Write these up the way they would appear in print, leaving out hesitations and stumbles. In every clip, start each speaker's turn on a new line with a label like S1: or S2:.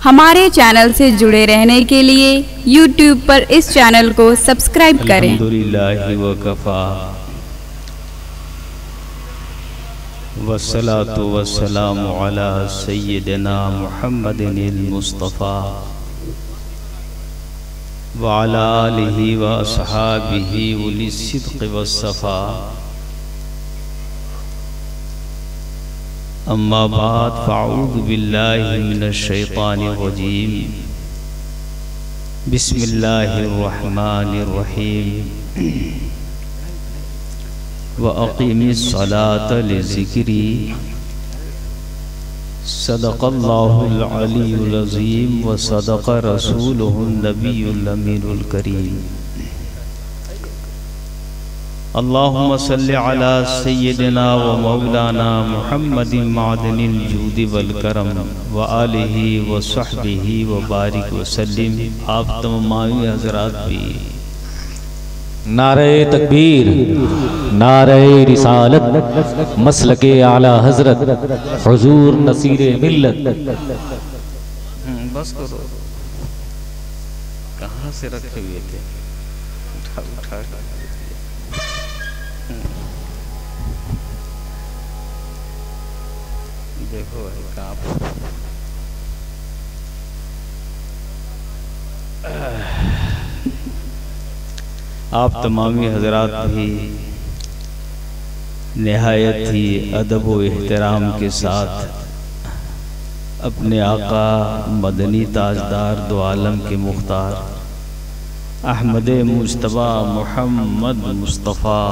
S1: हमारे चैनल से जुड़े रहने के लिए YouTube पर इस चैनल को सब्सक्राइब करें।
S2: अल्हम्दुलिल्लाहि व कफ़ा वस्सलातु वस्सलामु अला सय्यिदिना मुहम्मदिनिल मुस्तफ़ा व अला आलिहि व अस्हाबिहि उलिस सिद्क़ि वस्सफ़ा। अम्मा बाद फ़अऊज़ु बिल्लाहि मिनश शैतानिर रजीम। बिस्मिल्लाहिर रहमानिर रहीम। व अक़ीमिस सलात लिज़िक्री। सदक़ल्लाहुल अलीयुल अज़ीम व सदक़ रसूलुहुन नबियुल अमीनुल करीम। अल्लाहुम्मा सल्लि अला सय्यिदिना व मौलाना मुहम्मदिन मादनिल जूदि वल करम व आलिहि व सहबिहि व बारिक व सल्लिम। आप तमामी हज़रात भी
S3: नारे तकबीर, नारे रिसालत, मसलके आला हजरत हुजूर नसीरे मिल्लत।
S2: बस करो, कहाँ से रखे हुए थे? उठा देखो आप तमामी हजरात भी निहायत ही अदब व एहतराम के साथ अपने आका मदनी ताजदार दो आलम के मुख्तार अहमद मुज्तबा मोहम्मद मुस्तफ़ा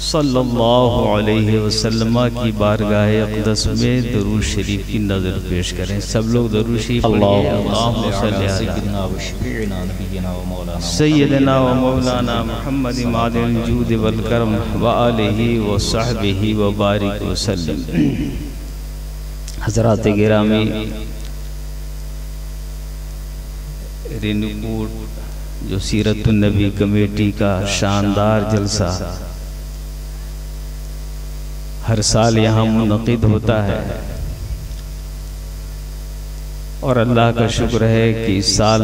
S2: सल्लल्लाहु अलैहि वसल्लम की बारगाह अक़दस में दरूद शरीफ की नज़र पेश करें। सब लोग दरूद शरीफ सय्यदना व मौलाना मुहम्मद मादिल जूद वल करम व आलिहि व सहबिहि व बारिक व सल्लम। हज़रात गिरामी, रेणुकूट जो सीरतुन नबी कमेटी का शानदार जलसा हर साल यहाँ मुनक़िद होता है और अल्लाह का शुक्र है कि इस साल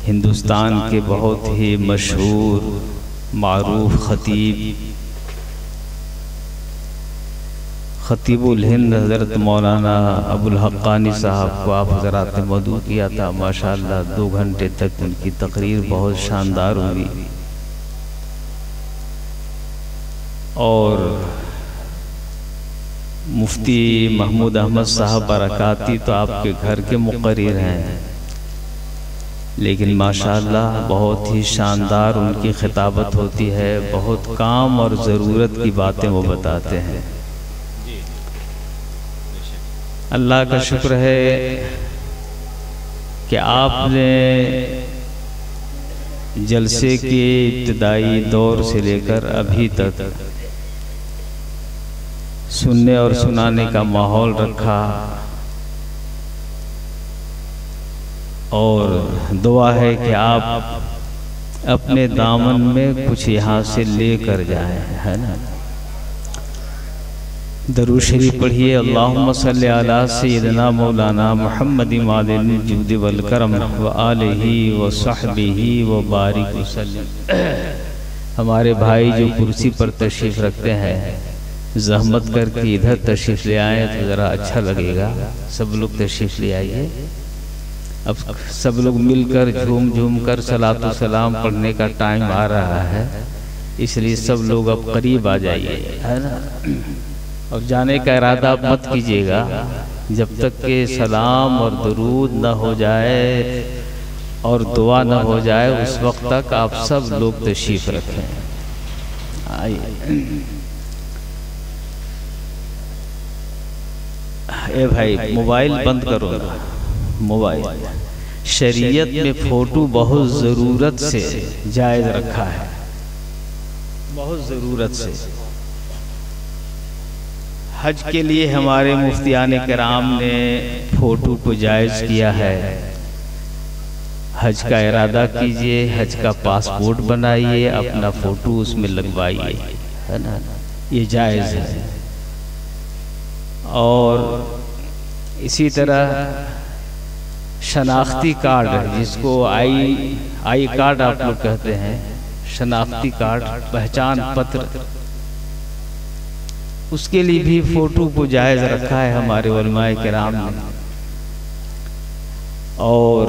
S2: हिंदुस्तान के बहुत ही मशहूर मारूफ खतीबुल हिंद हज़रत मौलाना अबुल हक्कानी साहब को आप हज़रात ने मदऊ किया था। माशाअल्लाह 2 घंटे तक उनकी तकरीर बहुत शानदार हुई और मुफ्ती महमूद अहमद साहब बरकाती तो आपके घर के मुक़र्रिर हैं, लेकिन माशाअल्लाह बहुत ही शानदार उनकी खिताबत होती है। बहुत काम और ज़रूरत की बातें वो बताते हैं। अल्लाह का शुक्र है कि आपने जलसे के इब्तिदाई दौर से लेकर अभी तक सुनने और सुनाने का माहौल रखा और दुआ है कि आप अपने दामन में कुछ यहाँ से लेकर जाएं, है ना। दरूद शरीफ पढ़िए। अल्लाहुम्मा सल्लि अला सय्यिदिना मौलाना मुहम्मदिन मादिल जूदि वल करम व आलिहि व सहबिहि व बारिक व सल्लम। हमारे भाई जो कुर्सी पर तशरीफ़ रखते हैं, ज़हमत करके इधर तशरीफ़ ले आए तो ज़रा अच्छा लगेगा। सब लोग तशरीफ़ ले आइए। अब सब लोग मिलकर झूम झूम कर सलातो सलाम पढ़ने का टाइम आ रहा है, इसलिए सब लोग अब करीब आ जाइए, है ना। और जाने का इरादा मत कीजिएगा जब तक के सलाम और दरूद न हो जाए और दुआ न हो जाए, उस वक्त तक आप सब लोग तशरीफ़ रखें। आइए। ए भाई, मोबाइल बंद करो ना। मोबाइल शरीयत में फ़ोटो बहुत ज़रूरत से जायज़ रखा है, बहुत ज़रूरत से। हज के लिए हमारे मुफ्तियाने कराम ने फ़ोटो को जायज़ किया है। हज का इरादा कीजिए, हज का पासपोर्ट बनाइए, अपना फ़ोटो उसमें लगवाइए, है ना, ये जायज़ है। और इसी तरह शनाख्ती कार्ड, जिसको आई कार्ड आप लोग कहते हैं, शनाख्ती कार्ड, पहचान पत्र, उसके लिए भी फोटो को जायज़ रखा है हमारे उलमाए किराम ने। और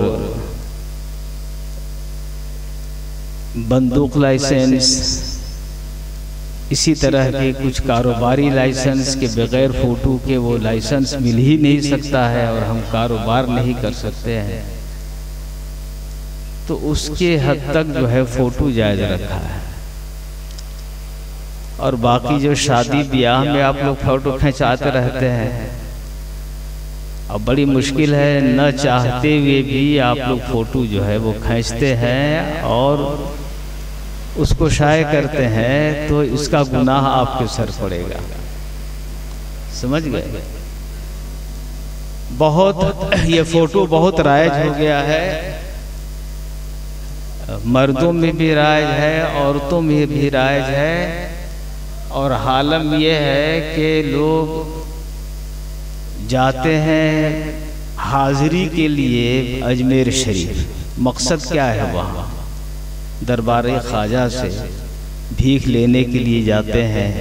S2: बंदूक लाइसेंस, इसी तरह के कुछ कारोबारी लाइसेंस के बगैर फ़ोटो के वो लाइसेंस मिल ही नहीं सकता है और हम कारोबार नहीं कर सकते हैं, तो उसके हद तक जो है फ़ोटो जायज़ रखा है। और बाकी जो शादी ब्याह में आप लोग फ़ोटो खिंचाते रहते हैं, अब बड़ी मुश्किल है, न चाहते हुए भी आप लोग फ़ोटो जो है वो खींचते हैं और उसको शाये करते हैं, तो इसका गुनाह आपके सर पड़ेगा। समझ गए? बहुत ये फोटो बहुत राइज हो गया है, मर्दों में भी राइज है, औरतों में भी राइज है। और हालम यह है कि लोग जाते हैं हाजिरी के लिए अजमेर शरीफ। मकसद क्या है? वहाँ दरबार ख्वाजा से भीख लेने के लिए जाते हैं,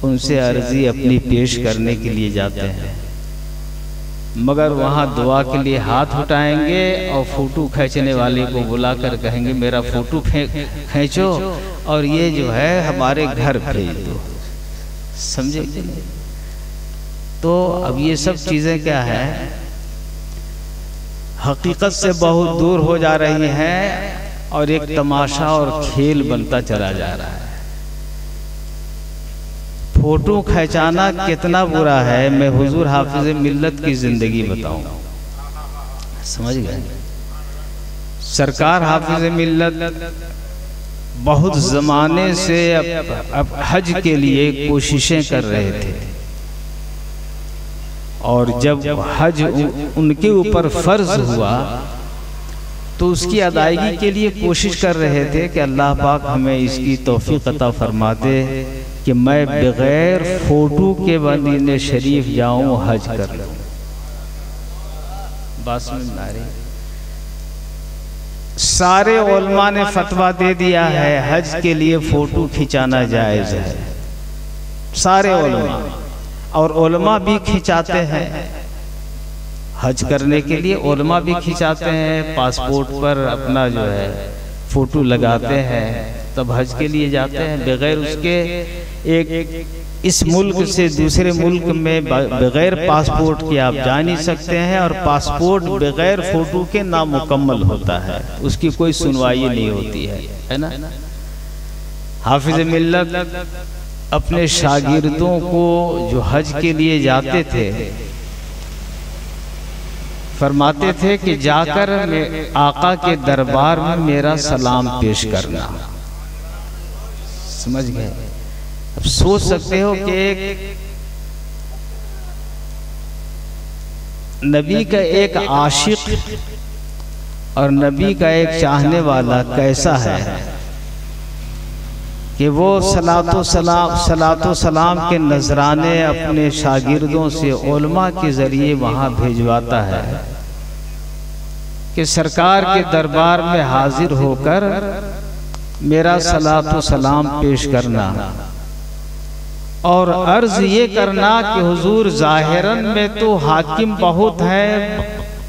S2: उनसे अर्जी अपनी पेश करने के लिए जाते हैं, मगर वहाँ दुआ के लिए हाथ उठाएंगे और फ़ोटो खींचने वाले को बुलाकर कहेंगे मेरा फ़ोटो खींचो और ये जो है हमारे घर भेज दो। समझे कि नहीं? तो अब ये सब चीज़ें क्या है, हकीकत से बहुत दूर हो जा रही हैं और एक तमाशा और खेल बनता चला जा रहा है। फोटो खिंचाना कितना बुरा है, मैं हुजूर हाफिज मिल्लत की जिंदगी बताऊं। समझ गए? सरकार हाफिज मिल्लत बहुत ज़माने से अब हज के लिए कोशिशें कर रहे थे, और जब हज उनके ऊपर फ़र्ज हुआ तो उसकी अदायगी के लिए कोशिश कर रहे थे कि अल्लाह पाक हमें इसकी तौफीक अता फरमा दे कि मैं बगैर फ़ोटो के मदीने शरीफ जाऊं, हज कर लूं। बस में नारे सारे उलमा ने फतवा दे दिया है हज के लिए फ़ोटो खिंचाना जायज़ है, सारे उलमा। और उलमा भी खिंचाते हैं हज करने के लिए, उलमा भी खिंचाते हैं, पासपोर्ट पर अपना जो है फ़ोटो लगाते हैं, तब हज के लिए जाते हैं। बगैर उसके एक इस मुल्क से दूसरे मुल्क में बगैर पासपोर्ट के आप जा नहीं सकते हैं, और पासपोर्ट बगैर फ़ोटो के नामुकम्मल होता है, उसकी कोई सुनवाई नहीं होती है ना। हाफिज मिल्लत अपने शागिर्दों को जो हज के लिए जाते थे फरमाते थे कि जाकर आका के दरबार में मेरा सलाम पेश करना। समझ गए? अब सोच सकते हो कि एक नबी का एक आशिक और नबी का एक चाहने वाला कैसा है कि वो सलातो सलाम के नजराने अपने शागिर्दों से उलमा के जरिए वहाँ भिजवाता है कि सरकार के दरबार में हाजिर होकर मेरा सलातो सलाम पेश करना, और अर्ज ये करना कि हुजूर ज़ाहिरन में तो हाकिम बहुत है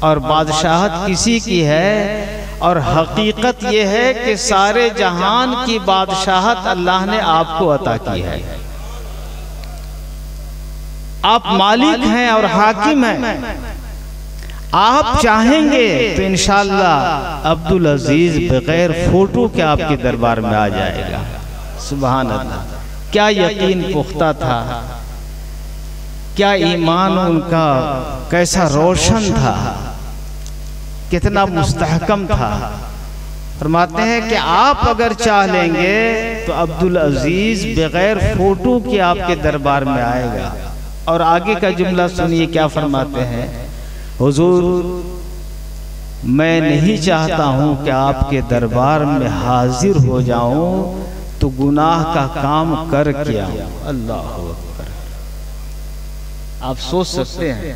S2: और बादशाहत किसी की है, और हकीकत ये है कि सारे जहान की बादशाहत अल्लाह ने आपको अता की है। आप मालिक हैं और हाकिम हैं, आप चाहेंगे तो इंशाअल्लाह अब्दुल अजीज बगैर फोटो के आपके दरबार में आ जाएगा। सुभान अल्लाह, क्या यकीन पुख्ता था, क्या ईमान उनका कैसा रोशन था, कितना मुस्तहकम था। फरमाते हैं कि आप अगर चाह लेंगे तो अब्दुल अजीज बगैर फोटो के आपके दरबार में आएगा। और आगे का जुमला सुनिए क्या फरमाते हैं, हुजूर मैं नहीं चाहता हूं कि आपके दरबार में हाजिर हो जाऊं तो गुनाह का काम कर के आऊं। अल्लाह अकबर। आप सोच सकते हैं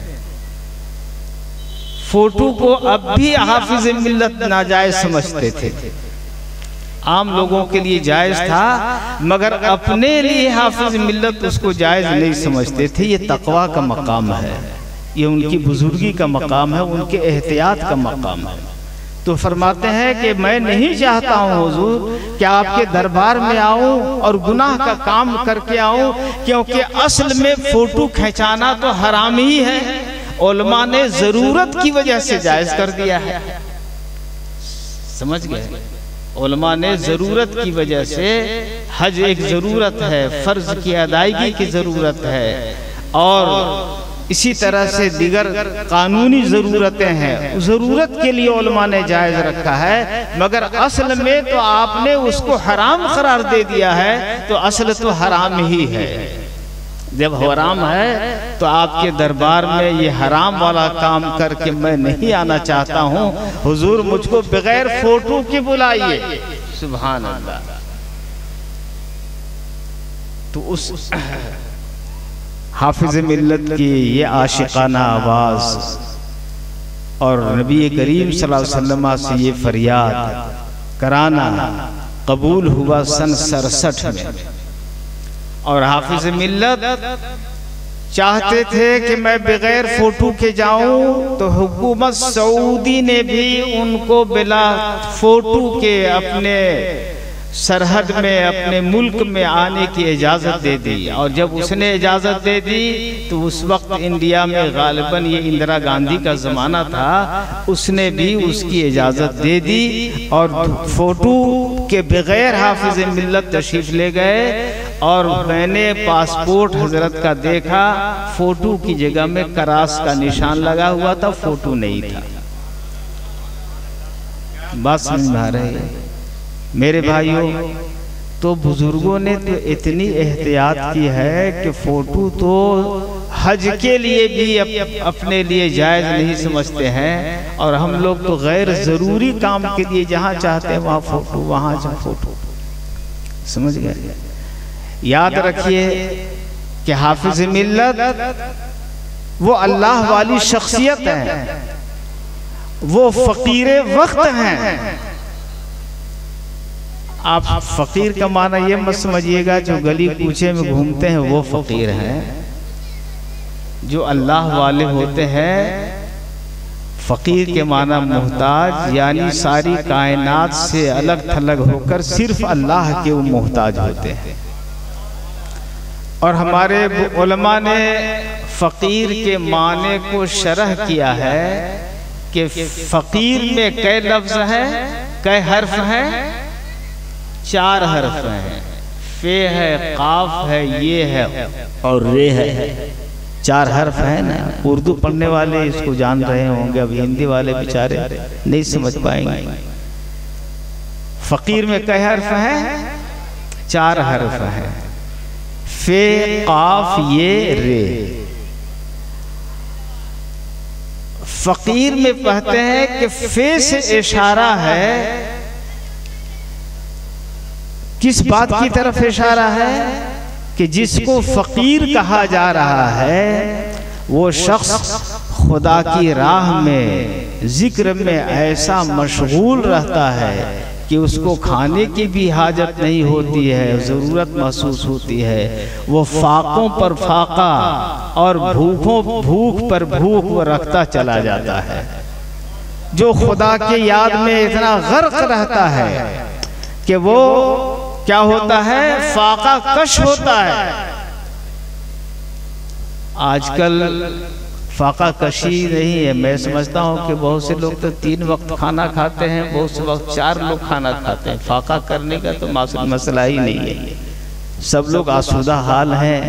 S2: फोटो को अब भी हाफिज मिल्लत नाजायज समझते थे। आम लोगों के लिए जायज था, मगर अपने लिए हाफिज मिल्लत उसको जायज नहीं समझते थे। ये तकवा का मकाम है, ये उनकी बुजुर्गी का मकाम है, उनके एहतियात का मकाम है। तो फरमाते हैं कि मैं नहीं चाहता हूँ हुजूर कि आपके दरबार में आऊं और गुनाह का काम करके आऊं, क्योंकि असल में फोटो खिंचाना तो हराम ही है। उलमा ने जरूरत की वजह से जायज कर दिया है, समझ गए? उलमा ने जरूरत की वजह से, हज एक जरूरत है, फर्ज की अदायगी की जरूरत है, और इसी तरह से दीगर कानूनी ज़रूरतें हैं, ज़रूरत के लिए उलमा ने जायज़ रखा है। मगर असल में तो आपने उसको हराम करार दे दिया है, तो असल तो हराम ही है। जब हराम है तो आपके दरबार में ये हराम वाला काम करके मैं नहीं आना चाहता हूँ। हुजूर मुझको बगैर फोटो के बुलाइए। सुभान अल्लाह। तो उस हाफिज मिल्लत की ये आशिकाना आवाज़ और नबी करीम सल्लल्लाहु अलैहि वसल्लम से ये फरियाद कराना कबूल हुआ सन 67 में। और हाफिज मिल्लत चाहते थे कि मैं बगैर फोटो के जाऊं, तो हुकूमत सऊदी ने भी उनको बिला फोटो के अपने सरहद में, अपने मुल्क में आने की इजाज़त दे दी। और जब उसने इजाज़त दे दी तो उस वक्त इंडिया में गालिबन ये इंदिरा गांधी का ज़माना था, उसने भी उसकी इजाज़त दे दी और फोटो के बगैर हाफिज मिल्लत तशरीफ़ ले गए। और मैंने पासपोर्ट हजरत का देखा, फोटो की जगह में क्रॉस का निशान लगा हुआ था, फोटो नहीं था। बात समझ में आ रही है मेरे भाइयों? तो बुजुर्गों ने तो इतनी एहतियात की है कि फोटो तो हज के लिए भी अपने लिए जायज़ नहीं समझते हैं, और हम लोग तो गैर ज़रूरी काम के लिए जहाँ चाहते हैं वहाँ फोटो, वहाँ जा फोटो। समझ गए? याद रखिए कि हाफिज मिल्लत वो अल्लाह वाली शख्सियत है, वो फकीर वक्त हैं। आप फकीर का माना ये मत समझिएगा जो गली कूचे में घूमते हैं वो फकीर हैं। जो अल्लाह वाले होते हैं, फकीर के माना मोहताज, यानी सारी कायनात से अलग थलग होकर सिर्फ अल्लाह के वो मोहताज होते हैं। और हमारे उलमा ने फकीर के माने को शरह किया है कि फकीर में कै लफ्ज़ है, कै हर्फ है? 4 हर्फ हैं। फे है, काफ है, ये है और रे है। 4 हर्फ है ना। उर्दू पढ़ने वाले इसको जान रहे होंगे, अब हिंदी वाले बेचारे नहीं समझ पाएंगे। फकीर में कै हर्फ है? 4 हर्फ है। फे, काफ, ये, रे। फकीर में कहते हैं कि फे से इशारा है, किस बात की तरफ इशारा है? कि जिसको फकीर कहा जा रहा है वो शख्स खुदा की राह में जिक्र में ऐसा मशगूल रहता है कि उसको खाने की भी हाजत नहीं होती है, ज़रूरत महसूस होती है। वो फाकों पर फाका और भूख पर भूख वो रखता चला जाता है। जो खुदा के याद में इतना गर्क रहता है कि वो क्या होता है? फाका कश होता है। आजकल फाका कशी नहीं है। मैं समझता हूँ कि बहुत से लोग तो 3 वक्त खाना खाते हैं, बहुत से वक्त 4 लोग खाना खाते हैं। फाका करने का तो मसला ही नहीं है। सब लोग आसूदा हाल हैं,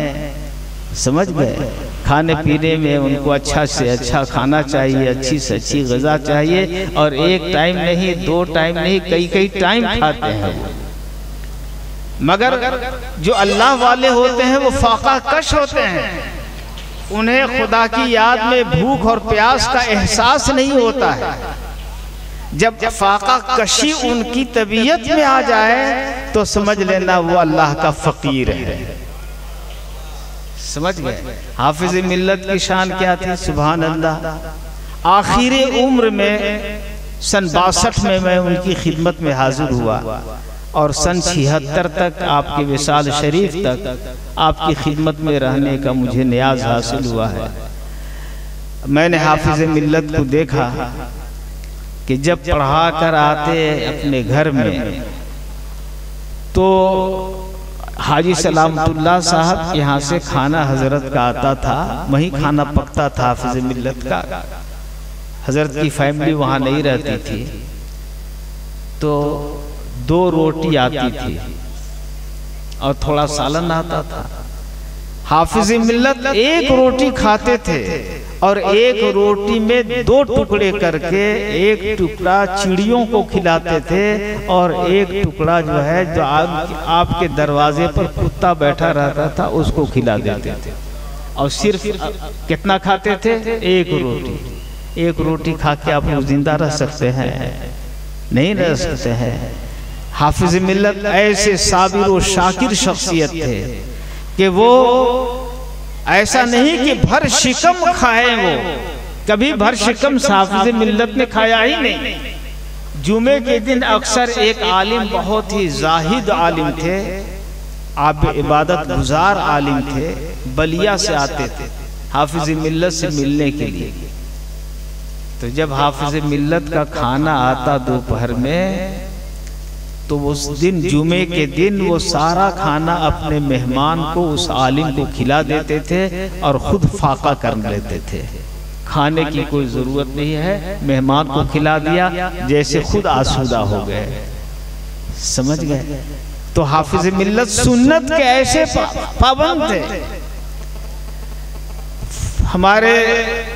S2: समझ गए? खाने पीने में उनको अच्छा से अच्छा खाना चाहिए, अच्छी से अच्छी ग़िज़ा चाहिए, और 1 टाइम नहीं, 2 टाइम नहीं, कई टाइम खाते हैं वो। मगर जो अल्लाह वाले होते हैं वो फाका कश होते हैं। उन्हें खुदा की याद में भूख और प्यास का एहसास नहीं होता है। जब फाका कशी उनकी तबीयत में आ जाए तो समझ लेना वो अल्लाह का फकीर है। समझ गए? हाफिज मिल्लत की शान क्या थी? सुभान अल्लाह। आखिरी उम्र में सन 62 में मैं उनकी खिदमत में हाजिर हुआ और सन 76 तक आपके विसाल शरीफ तक आपकी खिदमत में रहने का मुझे नियाज हासिल हुआ है। मैंने हाफिज मिल्लत को देखा कि जब पढ़ा कर आते अपने घर में तो हाजी सलामतुल्लाह साहब यहाँ से खाना हजरत का आता था, वहीं खाना पकता था हाफिज मिल्लत का। हजरत की फैमिली वहाँ नहीं रहती थी तो 2 रोटी आती थी और थोड़ा सालन आता था। हाफिज मिल्लत 1 रोटी खाते थे और 1 रोटी में 2 टुकड़े करके 1 टुकड़ा चिड़ियों को खिलाते थे और 1 टुकड़ा जो है जो आपके दरवाजे पर कुत्ता बैठा रहता था उसको खिला देते थे। और सिर्फ कितना खाते थे? 1 रोटी। 1 रोटी खा के आप लोग जिंदा रह सकते हैं? नहीं रह सकते हैं। हाफिज मिल्लत ऐसे साबिर और शाकिर शख्सियत थे कि वो ऐसा नहीं कि भर शिकम खाए, वो कभी भर शिकम हाफिज मिल्लत ने खाया ही नहीं। जुमे के दिन अक्सर एक आलिम, बहुत ही जाहिद आलिम थे, आप इबादत गुजार आलिम थे, बलिया से आते थे हाफिज मिल्लत से मिलने के लिए। तो जब हाफिज मिल्लत का खाना आता दोपहर में तो उस दिन जुमे के दिन वो सारा खाना अपने मेहमान को, उस आलिम को खिला देते थे और खुद फाका कर लेते थे। खाने की कोई जरूरत नहीं है, मेहमान को खिला दिया, जैसे खुद आसूदा हो गए। समझ गए? तो हाफिज मिल्लत सुन्नत के ऐसे पाबंद थे। हमारे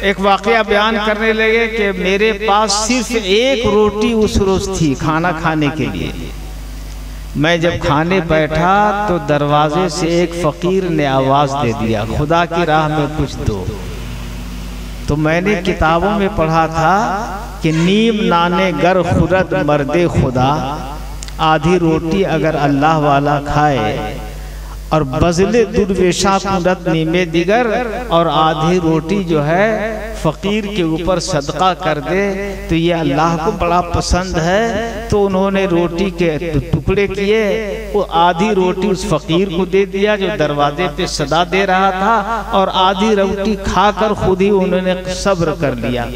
S2: एक वाकया बयान करने लगे कि मेरे पास सिर्फ 1 रोटी उस रोज थी खाना खाने के लिए। मैं जब खाने बैठा तो दरवाजे से एक फकीर ने आवाज दे दिया, खुदा की राह में कुछ दो। तो मैंने किताबों में पढ़ा था कि नीम नाने गर खुरद मर्दे खुदा, आधी रोटी अगर अल्लाह वाला खाए और बजले दुर्वेशा कुदत नीमे दिगर, और आधी रोटी जो है फकीर के ऊपर सदका कर दे तो ये अल्लाह को बड़ा पसंद है। तो उन्होंने रोटी के टुकड़े किए, वो आधी रोटी उस फकीर को दे दिया जो दरवाजे पे सदा दे रहा था, और आधी रोटी खाकर खुद ही उन्होंने सब्र कर लिया।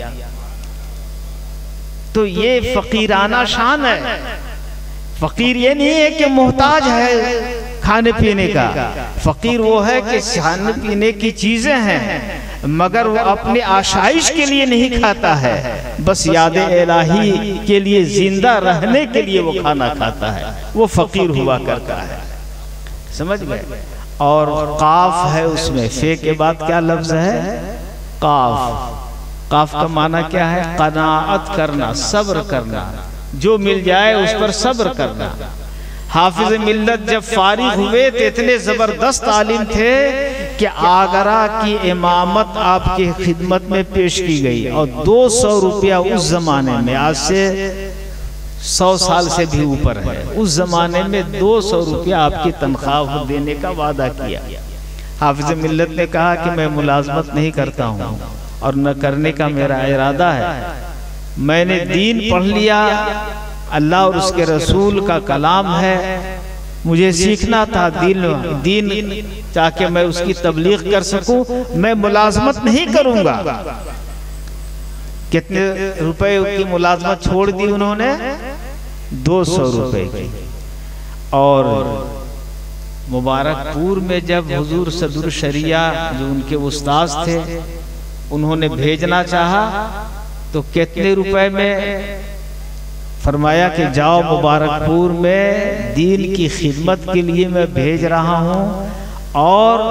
S2: तो ये फकीराना शान है। फकीर ये नहीं है कि मोहताज है खाने पीने का, फकीर वो है कि खाने पीने की चीजें हैं मगर वो अपने आशाइश के लिए नहीं खाता है, बस याद इलाही के लिए, जिंदा रहने के लिए वो खाना खाता है, वो फकीर हुआ करता है। समझ गए? और काफ है उसमें, फे के बाद क्या लफ्ज है? काफ। काफ का माना क्या है? कनाअत करना, सब्र करना, जो मिल जाए उस पर सब्र करना। हाफिज मिल्लत जब फारिग हुए तो इतने जबरदस्त आलिम थे कि आगरा की इमामत आपकी खिदमत में पेश की गई और 200 रुपया उस जमाने में, आज से 100 साल से भी ऊपर है, उस जमाने में 200 रुपया आपकी तनख्वाह देने का वादा किया। हाफिज मिल्लत ने कहा कि मैं मुलाजमत नहीं करता हूँ और न करने का मेरा इरादा है। मैंने दीन पढ़ लिया, अल्लाह और उसके रसूल का कलाम है, मुझे सीखना था दीन ताकि मैं उसकी तबलीग कर सकूं। मैं मुलाजमत नहीं करूंगा। कितने रुपए की मुलाजमत छोड़ दी उन्होंने? 200 रुपए की। और मुबारकपुर में जब हुजूर सदुर शरिया जो उनके उस्ताद थे उन्होंने भेजना चाहा तो कितने रुपए में? फरमाया कि जाओ मुबारकपुर में दीन की खिदमत के लिए मैं भेज रहा हूँ और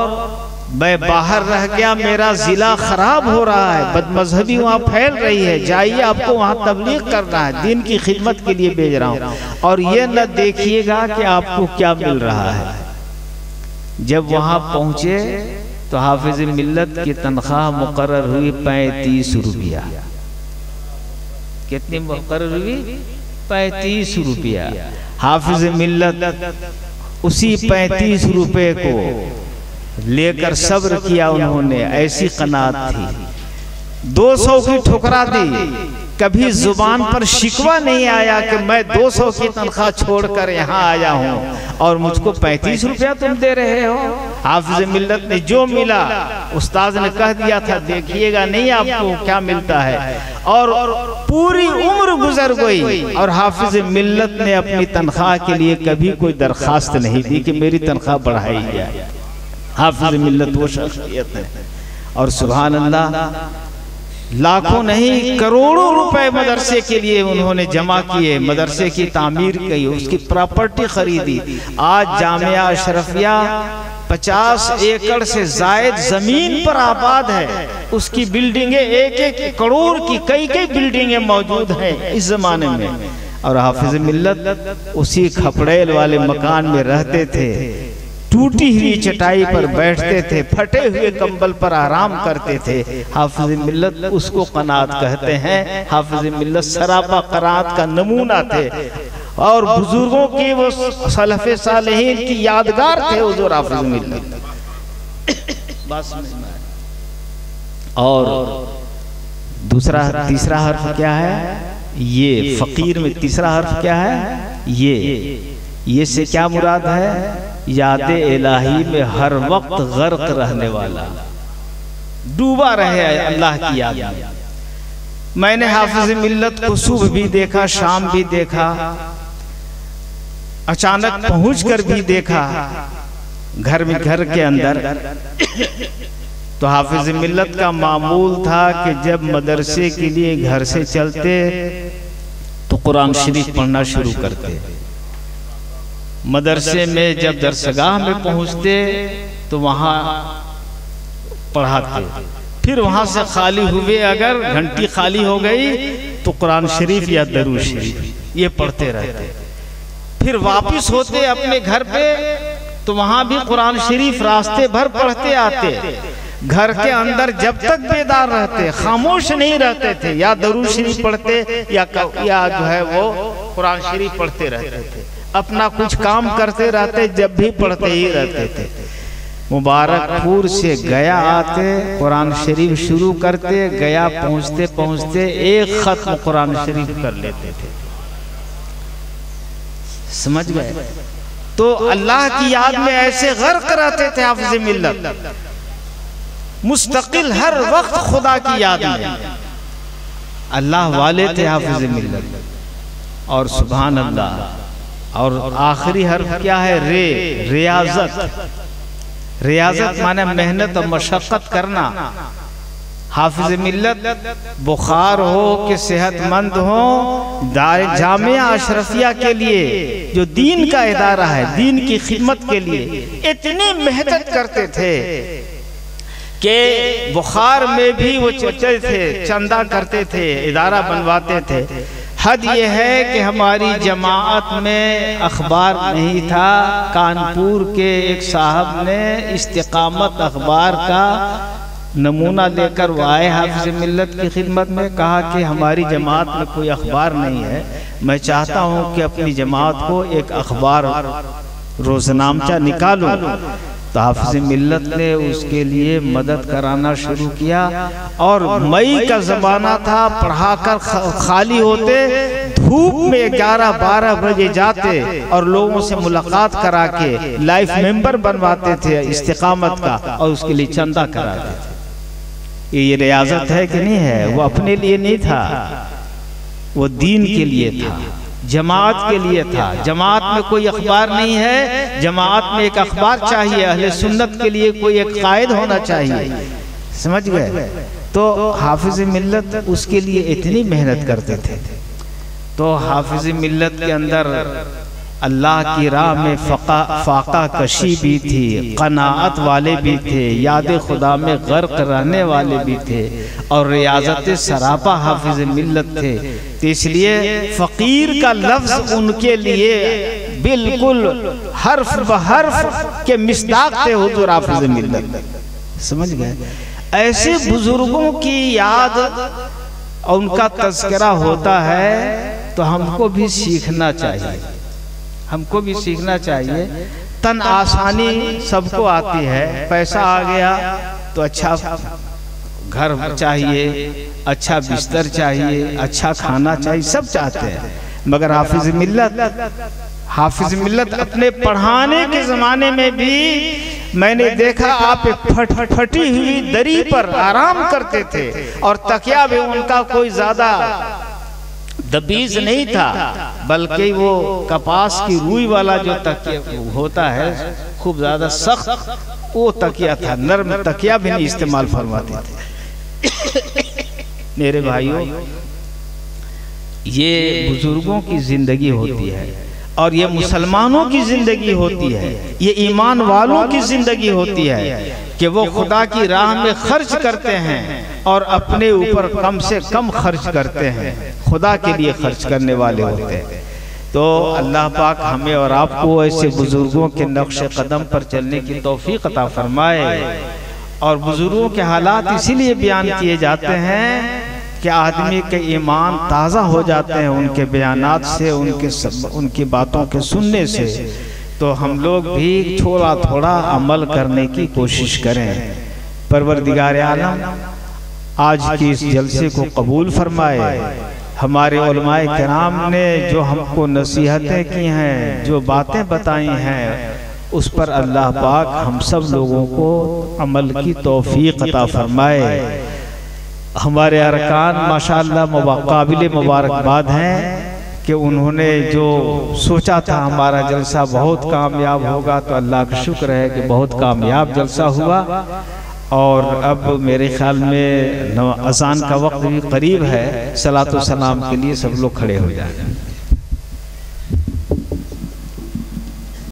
S2: मैं बाहर रह गया, मेरा जिला खराब हो रहा है, बदमजहबी वहाँ फैल रही है, जाइए आपको वहाँ तबलीग करना है, दीन की खिदमत के लिए भेज रहा हूँ और ये न देखिएगा कि आपको क्या मिल रहा है। जब वहाँ पहुँचे तो हाफिज मिल्लत की तनख्वाह मुकर्रर हुई 35 रुपया। कितनी मुकर्रर हुई? 35 रुपया। हाफिज मिल्लत उसी 35 रुपए को लेकर सब्र किया उन्होंने, ऐसी कनात थी। 200 की ठुकरा दी, कभी जुबान पर शिकवा नहीं आया कि मैं 200 की तनख्वाह छोड़कर यहाँ आया हूँ और मुझको 35 रुपया तुम दे रहे हो। हाफिज मिल्लत ने जो मिला उस्ताद ने कह दिया था देखिएगा नहीं आपको क्या मिलता है, और पूरी उम्र गुजर गई और हाफिज मिल्लत ने अपनी तनख्वाह के लिए कभी कोई दरखास्त नहीं दी कि मेरी तनख्वाह बढ़ाई जाए। हाफिज मिल्लत वो शख्सियत है। और सुभान अल्लाह, लाखों नहीं करोड़ों रुपए मदरसे के लिए उन्होंने जमा किए, मदरसे की तामीर की, उसकी प्रॉपर्टी खरीदी। आज जामिया अशरफिया 50 एकड़ से जायद जमीन पर आबाद है, उसकी बिल्डिंगें 1-1 करोड़ की कई बिल्डिंगें मौजूद हैं इस जमाने में। और हाफिज मिल्लत उसी खपड़ेल वाले मकान में रहते थे, टूटी हुई चटाई पर बैठते थे, फटे हुए कंबल पर आराम करते थे। हाफिज मिल्लत उसको कनात कहते हैं। हाफिज मिल्लत सरापा करात का नमूना थे और बुजुर्गों के वो सलफ़े सालेहीन की यादगार थे हुज़ूर हाफिज मिल्लत। और तीसरा हर्फ क्या है? ये फकीर में तीसरा हर्फ क्या है? ये से क्या मुराद है? यादे इलाही में हर वक्त गर्क रहने वाला, डूबा रहे अल्लाह की याद में। मैंने हाफिज मिल्लत को सुबह भी देखा, शाम भी देखा, अचानक पहुंचकर भी देखा घर के अंदर। तो हाफिज मिल्लत का मामूल था कि जब मदरसे के लिए घर से चलते तो कुरान शरीफ पढ़ना शुरू करते। मदरसे में जब दरसगाह में पहुंचते तो वहां पढ़ाते, फिर वहां से खाली हुए, अगर घंटी खाली हो गई तो कुरान शरीफ या दरूद शरीफ ये पढ़ते रहते। फिर वापस होते अपने घर पे तो वहां भी कुरान शरीफ रास्ते भर पढ़ते आते। घर के अंदर जब तक बेदार रहते, खामोश नहीं रहते थे, या दरूद शरीफ पढ़ते या जो है वो कुरान शरीफ पढ़ते रहते थे। अपना कुछ काम करते रहते, जब भी पढ़ते ही रहते थे। मुबारकपुर से गया आते, कुरान शरीफ शुरू करते, गया पहुंचते पहुंचते एक खत्म कुरान शरीफ कर लेते थे। समझ गए? तो अल्लाह की याद में ऐसे गर्क रहते थे हाफिज मिल्लत, मुस्तकिल हर वक्त खुदा की याद में अल्लाह वाले थे हाफिज मिल्लत। और सुभान अल्लाह। और आखिरी हर्फ क्या है? रियाजत। रियाजत माने मेहनत और मशक्कत करना। हाफिज मिल्लत बुखार हो कि सेहतमंद हो, जामिया अशरफिया के लिए जो दीन का इदारा है, दीन की खिदमत के लिए इतनी मेहनत करते थे कि बुखार में भी वो चलते थे, चंदा करते थे, इदारा बनवाते थे। हद ये है कि हमारी जमात में अखबार नहीं था। कानपुर के एक साहब ने इस्तिकामत अखबार का नमूना लेकर वो आए हाफिज मिल्लत की खिदमत में, कहा कि हमारी जमात में कोई अखबार नहीं है, मैं चाहता हूँ कि अपनी जमात को एक अखबार रोजनामचा निकालूं। तो हाफिज मिल्लत ने उसके लिए मदद कराना शुरू किया। और मई का ज़माना था, पढ़ाकर खाली होते, धूप में 11-12 बजे जाते और लोगों से मुलाकात करा के लाइफ मेंबर बनवाते थे इस्तिकामत का, और उसके लिए चंदा कराते थे। ये रियाजत है कि नहीं है? वो अपने लिए नहीं था, वो दीन के लिए था, जमात के लिए था। जमात में कोई अखबार नहीं है, जमात में एक अखबार चाहिए। अहले सुन्नत के लिए कोई एक कायद होना चाहिए। समझ गए? तो हाफिज मिल्लत उसके लिए इतनी मेहनत करते थे। तो हाफिज मिल्लत के अंदर अल्लाह की राह में फाका कशी भी थी, कनाअत वाले भी थे, याद खुदा में गर्क रहने वाले भी थे, और रियाजत सरापा हाफिज मिल्लत थे। तो इसलिए फ़कीर का लफ्ज़ उनके लिए बिल्कुल हर्फ बहर्फ के मिस्दाक थे हुज़ूर हाफिज मिल्लत। समझ गए? ऐसे बुजुर्गों की याद और उनका तज़किरा होता है तो हमको भी सीखना चाहिए, हमको भी सीखना चाहिए। तन आसानी सबको आती है, पैसा आ गया तो अच्छा घर चाहिए, अच्छा बिस्तर चाहिए, अच्छा खाना चाहिए, सब चाहते हैं। मगर हाफिज मिल्लत अपने पढ़ाने के ज़माने में भी मैंने देखा आप एक फटी हुई दरी पर आराम करते थे और तकिया भी उनका कोई ज़्यादा दबीज नहीं था, बल्कि वो कपास की रुई वाला जो तकिया होता है खूब ज़्यादा सख्त, वो तकिया था, नरम तकिया भी नहीं इस्तेमाल फरमाते थे। मेरे भाइयों, ये बुजुर्गों की जिंदगी होती है और ये मुसलमानों की जिंदगी होती है, ये ईमान वालों की जिंदगी होती है कि वो खुदा की राह में खर्च करते हैं और अपने ऊपर कम से कम खर्च करते हैं, खुदा के लिए खर्च करने वाले होते हैं। तो अल्लाह पाक हमें और आपको ऐसे बुजुर्गों के नक्श कदम पर चलने की तौफीक अता फरमाए। और बुजुर्गों के हालात इसीलिए बयान किए जाते हैं कि आदमी के ईमान ताज़ा हो जाते हैं उनके बयानात से, उनकी बातों के सुनने से। तो हम लोग भी थोड़ा थोड़ा अमल करने की कोशिश करें। परवरदिगार आलम आज की इस जलसे को कबूल फरमाए। हमारे उलमाए किराम ने जो हमको नसीहतें की हैं, जो बातें बताई हैं, उस पर अल्लाह पाक हम सब लोगों को अमल की तौफीक अता फरमाए। हमारे अरकान माशाअल्लाह काबिल मुबारकबाद हैं कि उन्होंने जो सोचा था हमारा जलसा बहुत कामयाब होगा, तो अल्लाह का शुक्र है कि बहुत कामयाब जलसा हुआ। और अब मेरे ख्याल में अज़ान का वक्त भी करीब है, सलातो सलाम के लिए सब लोग खड़े हो जाएं।